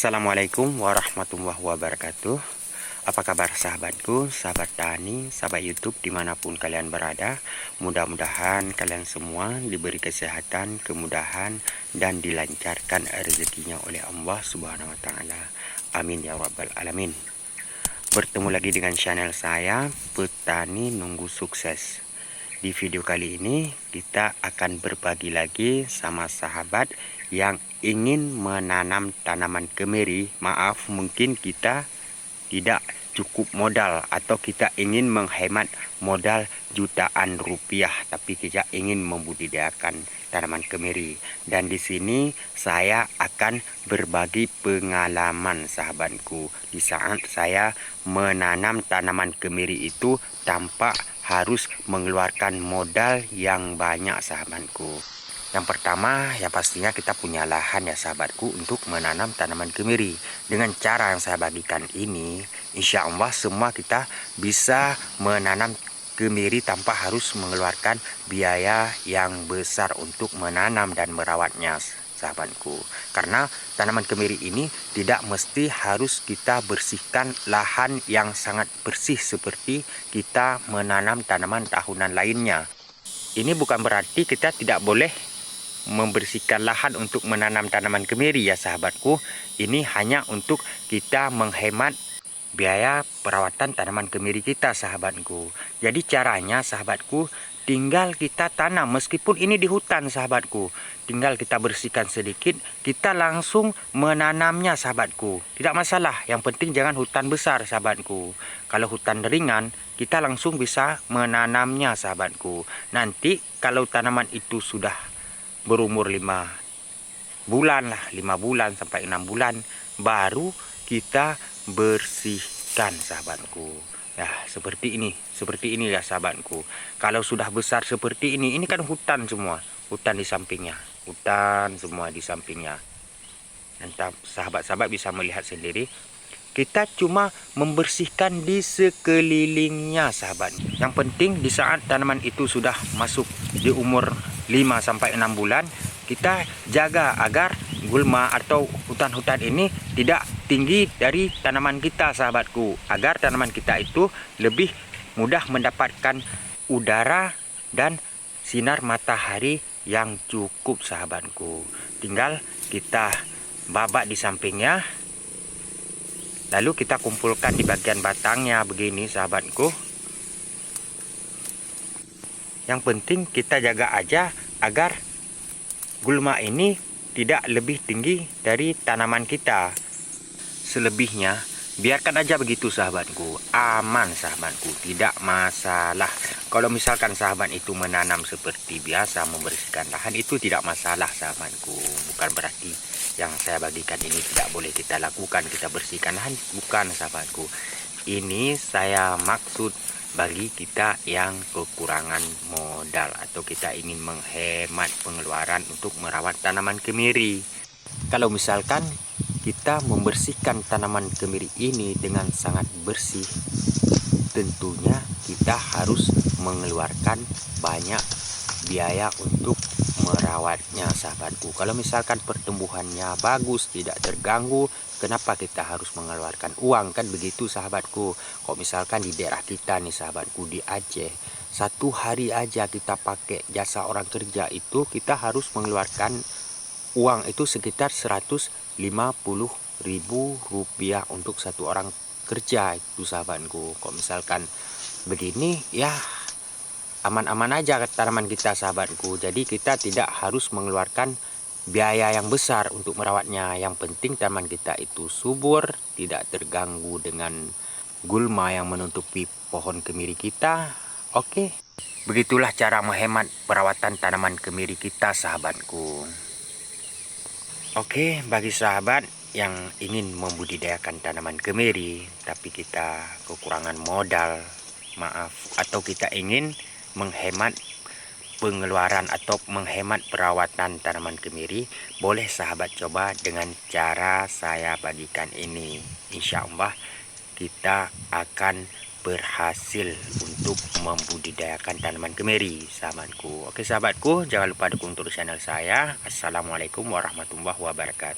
Assalamualaikum warahmatullahi wabarakatuh. Apa kabar sahabatku, sahabat tani, sahabat YouTube dimanapun kalian berada. Mudah-mudahan kalian semua diberi kesehatan, kemudahan, dan dilancarkan rezekinya oleh Allah Subhanahu wa Ta'ala. Amin ya Rabbal Alamin. Bertemu lagi dengan channel saya, Petani Nunggu Sukses. Di video kali ini kita akan berbagi lagi sama sahabat yang ingin menanam tanaman kemiri. Maaf, mungkin kita tidak cukup modal atau kita ingin menghemat modal jutaan rupiah, tapi kita ingin membudidayakan tanaman kemiri. Dan di sini saya akan berbagi pengalaman sahabatku di saat saya menanam tanaman kemiri itu tanpa harus mengeluarkan modal yang banyak sahabatku. Yang pertama, ya pastinya kita punya lahan ya sahabatku untuk menanam tanaman kemiri. Dengan cara yang saya bagikan ini, insya Allah semua kita bisa menanam kemiri tanpa harus mengeluarkan biaya yang besar untuk menanam dan merawatnya sahabatku. Karena tanaman kemiri ini tidak mesti harus kita bersihkan lahan yang sangat bersih seperti kita menanam tanaman tahunan lainnya. Ini bukan berarti kita tidak boleh membersihkan lahan untuk menanam tanaman kemiri ya sahabatku. Ini hanya untuk kita menghemat biaya perawatan tanaman kemiri kita sahabatku. Jadi caranya sahabatku, tinggal kita tanam meskipun ini di hutan sahabatku. Tinggal kita bersihkan sedikit, kita langsung menanamnya sahabatku. Tidak masalah, yang penting jangan hutan besar sahabatku. Kalau hutan ringan, kita langsung bisa menanamnya sahabatku. Nanti kalau tanaman itu sudah berumur 5 bulan lah, 5 bulan sampai 6 bulan, baru kita bersihkan sahabatku. Ya, seperti ini ya sahabatku. Kalau sudah besar seperti ini kan hutan semua, hutan di sampingnya, hutan semua di sampingnya. Dan sahabat-sahabat bisa melihat sendiri, kita cuma membersihkan di sekelilingnya sahabat. Yang penting di saat tanaman itu sudah masuk di umur 5 sampai 6 bulan, kita jaga agar gulma atau hutan-hutan ini tidak tinggi dari tanaman kita sahabatku, agar tanaman kita itu lebih mudah mendapatkan udara dan sinar matahari yang cukup sahabatku. Tinggal kita babak di sampingnya, lalu kita kumpulkan di bagian batangnya begini sahabatku. Yang penting kita jaga aja agar gulma ini tidak lebih tinggi dari tanaman kita. Selebihnya biarkan aja begitu sahabatku, aman sahabatku, tidak masalah. Kalau misalkan sahabat itu menanam seperti biasa, membersihkan lahan, itu tidak masalah sahabatku. Bukan berarti yang saya bagikan ini tidak boleh kita lakukan, kita bersihkan lahan, bukan sahabatku. Ini saya maksud bagi kita yang kekurangan modal atau kita ingin menghemat pengeluaran untuk merawat tanaman kemiri. Kalau misalkan kita membersihkan tanaman kemiri ini dengan sangat bersih, tentunya kita harus mengeluarkan banyak biaya untuk merawatnya sahabatku. Kalau misalkan pertumbuhannya bagus, tidak terganggu, kenapa kita harus mengeluarkan uang, kan begitu sahabatku. Kok misalkan di daerah kita nih sahabatku, di Aceh, satu hari aja kita pakai jasa orang kerja itu kita harus mengeluarkan uang itu sekitar 150.000 rupiah untuk satu orang kerja itu sahabatku. Kok misalkan begini ya aman-aman aja tanaman kita sahabatku. Jadi kita tidak harus mengeluarkan biaya yang besar untuk merawatnya. Yang penting tanaman kita itu subur, tidak terganggu dengan gulma yang menutupi pohon kemiri kita. Oke, begitulah cara menghemat perawatan tanaman kemiri kita sahabatku. Oke, bagi sahabat yang ingin membudidayakan tanaman kemiri tapi kita kekurangan modal, maaf, atau kita ingin menghemat pengeluaran atau menghemat perawatan tanaman kemiri, boleh sahabat coba dengan cara saya bagikan ini. Insya Allah kita akan berhasil untuk membudidayakan tanaman kemiri sahabatku. Oke sahabatku, jangan lupa dukung terus channel saya. Assalamualaikum warahmatullahi wabarakatuh.